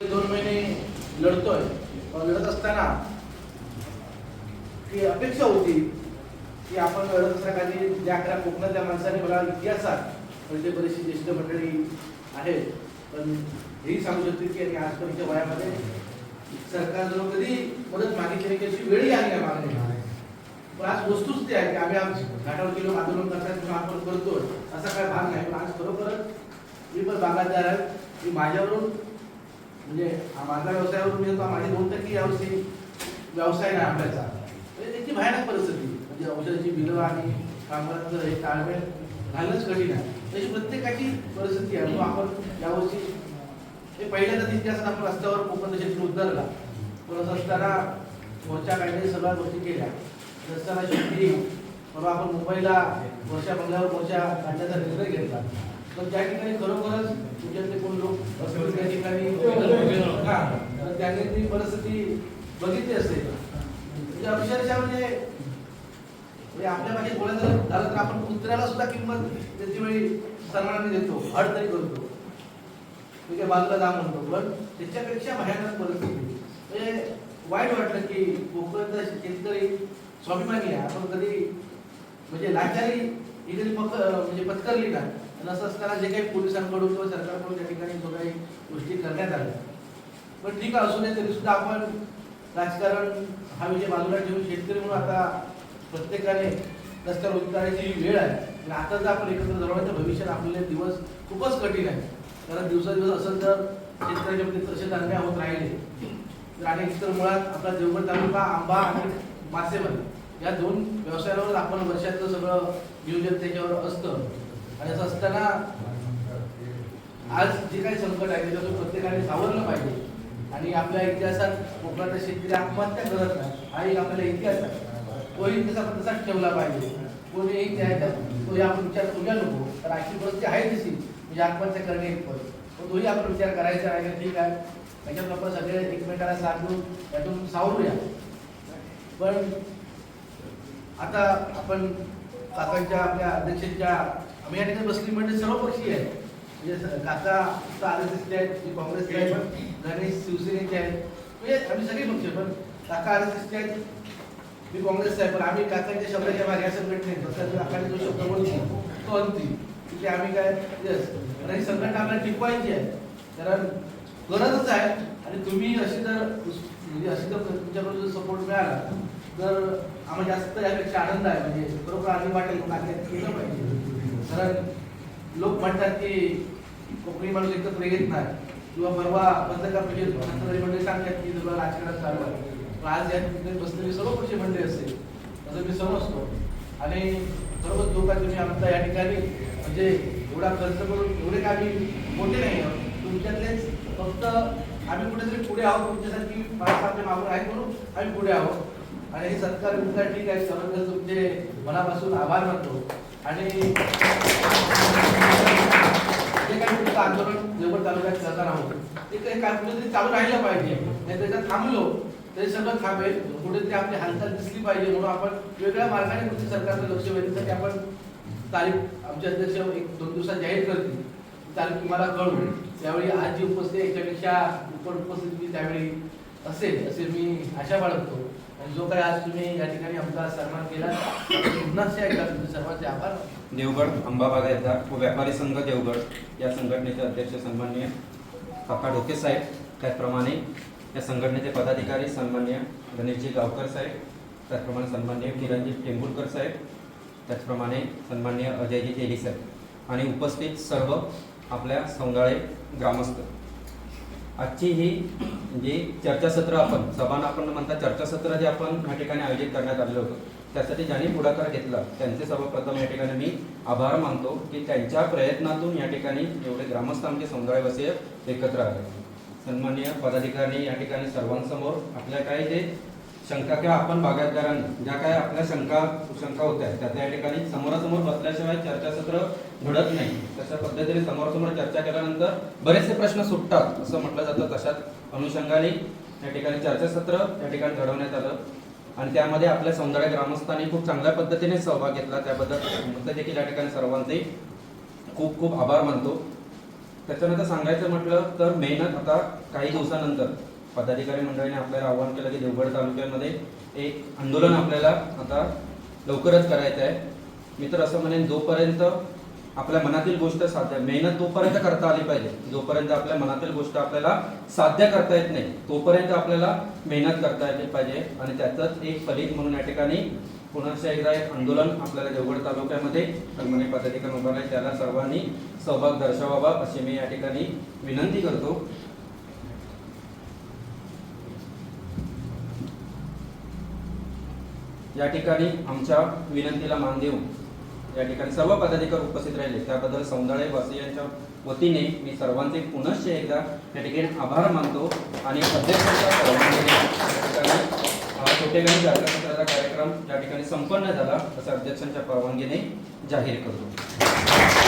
2 महिने लढतोय. लढत असताना की अपेक्षा होती की आपण लढत असताना ज्या 11 कोकणातल्या माणसाने मला इतिहासात म्हणजे बरीचशी ज्येष्ठ मंडळी आहेत, पण हेही सांगू शकते की आजपर्यंतच्या वयामध्ये सरकारनं कधी मदत मागितली की अशी वेळही आली नाही मागणी. पण आज वस्तूच ती आहे की आम्ही घाटावर गेलो, आंदोलन करतात किंवा आपण करतो असा काय भाग नाही. पण आज खरोखरच मी पण बागायतदार आहे की माझ्यावरून म्हणजे माझ्या व्यवसायावरून मी माझी 2% यावर्षी व्यवसाय नाही आपल्याचा. म्हणजे त्याची भयानक परिस्थिती म्हणजे औषधाची बिलं आणि कामगारांचं हे ताळमेळ घालणंच कठीण आहे. त्याची प्रत्येकाची परिस्थिती आहे. मग आपण यावर्षी हे पहिल्यांदाच इतिहासात आपण रस्त्यावर कोकण क्षेत्र उतरला. पण असं असताना मोर्चा काढणे सगळ्या गोष्टी केल्या असताना शेवटी बाबा आपण मुंबईला वर्षा बंगल्यावर मोर्चा काढण्याचा निर्णय घेतला. पण त्या ठिकाणी खरोखरच तुमच्यातले कोण लोक असतील त्या ठिकाणी तर त्याने ती परिस्थिती बघितली असेल. म्हणजे अक्षरशः म्हणजे आपल्या भाषेत बोलायचं झालं तर आपण कुत्र्याला सुद्धा किंमत त्याची वेळी सन्मानाने देतो, हड तरी करतो, म्हणजे बाजूला जा म्हणतो. पण त्याच्यापेक्षा भयानक परिस्थिती म्हणजे वाईट वाटलं की कोकणचा शेतकरी स्वाभिमानी आहे. आपण कधी म्हणजे लाचारी ही कधी म्हणजे पत्करली नाही. असं असताना जे काही पोलिसांकडून किंवा सरकारकडून त्या ठिकाणी जो काही गोष्टी करण्यात आल्या, पण ठीक आहे असू नये तरी सुद्धा आपण राजकारण हा विषय बाजूला ठेवून शेतकरी म्हणून आता प्रत्येकाने रस्त्यावर उतरायची वेळ आहे. आणि आता जर आपण एकत्र जवळ तर भविष्यात आपले दिवस खूपच कठीण आहे. कारण दिवसादिवस असं जर शेतकऱ्याच्या मध्ये तसे अन्याय होत राहिले तर अनेक तर मुळात आपला देवगड तालुका आंबा आणि मासेमारी या 2 व्यवसायावर आपण वर्षाचं सगळं नियोजन त्याच्यावर असतं. आणि असं असताना आज जे काही संकट आहे त्याच्यातून प्रत्येकाने सावरलं पाहिजे. आणि आपल्या इतिहासात कोकणातल्या शेतकरी आत्महत्या करत नाही हा एक आपल्याला इतिहास आहे. तोही तसाच ठेवला पाहिजे. कोणीही तो आपण विचार करूया नको. तर अशी परिस्थिती आहे तशी म्हणजे आत्महत्या करणे एक पण तोही आपण विचार करायचा आहे की ठीक आहे त्याच्यात आपण सगळे एकमेकाला साथ देऊन यातून सावरूया. पण आता आपण काकांच्या आपल्या अध्यक्षांच्या आम्ही या ठिकाणी बसली म्हणजे सर्वपक्षीय आहे. म्हणजे काका RSSचे आहेत, काँग्रेसचे आहेत, पण गणेश शिवसेनेचे आहेत, म्हणजे आम्ही सगळे पक्ष. पण काका RSSचे आहेत, मी काँग्रेसचा आहे. पण आम्ही काकांच्या शब्दाच्या मागे या संघटनेत तसं काकाने जो शब्द बोलतो तो अंतिम तिथे आम्ही काय आणि ही संघटना आपल्याला टिकवायची आहे. कारण गरजच आहे. आणि तुम्ही अशी जर तुमच्याकडून जर सपोर्ट मिळाला तर आम्हाला जास्त यापेक्षा आनंद आहे. म्हणजे बरोबर आम्ही वाटेल केलं पाहिजे. कारण लोक म्हणतात की कोकणी माणूस एकत्र येत नाही किंवा परवा पत्रकार परिषद मंडळी सांगतात की तुला राजकारण चालू आहे. पण आज या ठिकाणी बसलेली सर्वपक्षीय मंडळी असेल असं मी समजतो. आणि सर्वच लोक तुम्ही आमचा या ठिकाणी म्हणजे एवढा खर्च करून एवढे काही मोठे नाही आहोत. तुमच्यातलेच फक्त आम्ही कुठेतरी पुढे आहोत. तुमच्यासाठी माणसं आपल्या मागून आहेत म्हणून आम्ही पुढे आहोत. आणि हे सत्कार तुमचा ठीक आहे. सर्व तुमचे मनापासून आभार मानतो. आणि जे काही तुमचं आंदोलन देवगड तालुक्यात करणार आहोत ते काही काय कुठेतरी चालू राहिलं पाहिजे. नाही त्याच्यात थांबलो तरी सगळं थांबेल. कुठेतरी आपली हालचाल दिसली पाहिजे म्हणून आपण वेगळ्या मार्गाने तुमच्या सरकारचं लक्ष वेधण्यासाठी आपण तारीख आमचे अध्यक्ष 1-2 दिवसात जाहीर करतील. तारीख तुम्हाला कळू. त्यावेळी आज जी उपस्थिती याच्यापेक्षा उपस्थिती त्यावेळी असेल असे मी आशा बाळगतो. आणि जो काही आज तुम्ही या ठिकाणी आमचा सन्मान केला पुन्हा तुमचे सर्वांचे आभार. देवगड आंबा बागायतदार व व्यापारी संघ देवगड या संघटनेचे अध्यक्ष सन्माननीय काका ढोके साहेब, त्याचप्रमाणे या संघटनेचे पदाधिकारी सन्माननीय गणेशजी गावकर साहेब, त्याचप्रमाणे सन्माननीय किरणजी टेंभुलकर साहेब, त्याचप्रमाणे सन्माननीय अजयजी तेली साहेब आणि उपस्थित सर्व आपल्या सौंदाळे ग्रामस्थ. आजची ही जी चर्चासत्र आपण सभाना आपण म्हणता चर्चासत्र जे आपण या ठिकाणी आयोजित करण्यात आलेलं होतं त्यासाठी ज्यांनी पुढाकार घेतला त्यांचे सर्वप्रथम या ठिकाणी मी आभार मानतो की त्यांच्या प्रयत्नातून या ठिकाणी एवढे ग्रामस्थ आमचे समुदायवासीय एकत्र आले. सन्माननीय पदाधिकारी या ठिकाणी सर्वांसमोर आपल्या काही जे शंका किंवा आपण बागायतदारांनी ज्या काय आपल्या शंका होत्या त्या ठिकाणी समोरासमोर बसल्याशिवाय चर्चासत्र घडत नाही. तशा पद्धतीने समोरासमोर चर्चा केल्यानंतर बरेचसे प्रश्न सुटतात असं म्हटलं जातं. तशाच अनुषंगाने या ठिकाणी चर्चासत्र या ठिकाणी घडवण्यात आलं आणि त्यामध्ये आपल्या सौंदर्य ग्रामस्थांनी खूप चांगल्या पद्धतीने सहभाग घेतला. त्याबद्दल देखील या ठिकाणी सर्वांचे खूप खूप आभार मानतो. त्याच्यानंतर सांगायचं म्हटलं तर मेहनत आता काही दिवसानंतर पदाधिकारी मंडळीने आपल्याला आवाहन केलं की देवगड तालुक्यामध्ये एक आंदोलन आपल्याला आता लवकरच करायचं आहे. मी तर असं म्हणेन जोपर्यंत आपल्या मनातील गोष्ट साध्य मेहनत तोपर्यंत करता आली पाहिजे, जोपर्यंत आपल्या मनातील गोष्ट आपल्याला साध्य करता येत नाही तोपर्यंत आपल्याला मेहनत करता येते पाहिजे. आणि त्याचंच एक फलित म्हणून या ठिकाणी पुन्हा एकदा एक आंदोलन आपल्याला देवगड तालुक्यामध्ये सन्माननीय पदाधिकारी उभारले, त्याला सर्वांनी सहभाग दर्शवावा अशी मी या ठिकाणी विनंती करतो. या ठिकाणी आमच्या विनंतीला मान देऊन या ठिकाणी सर्व पदाधिकारी उपस्थित राहिले त्याबद्दल सौंदाळे वासियांच्या वतीने मी सर्वांचे पुनश्च एकदा या ठिकाणी आभार मानतो आणि अध्यक्षांच्या परवानगीने या ठिकाणी छोटेखानी जागृतीचा कार्यक्रम या ठिकाणी संपन्न झाला असं अध्यक्षांच्या परवानगीने जाहीर करतो.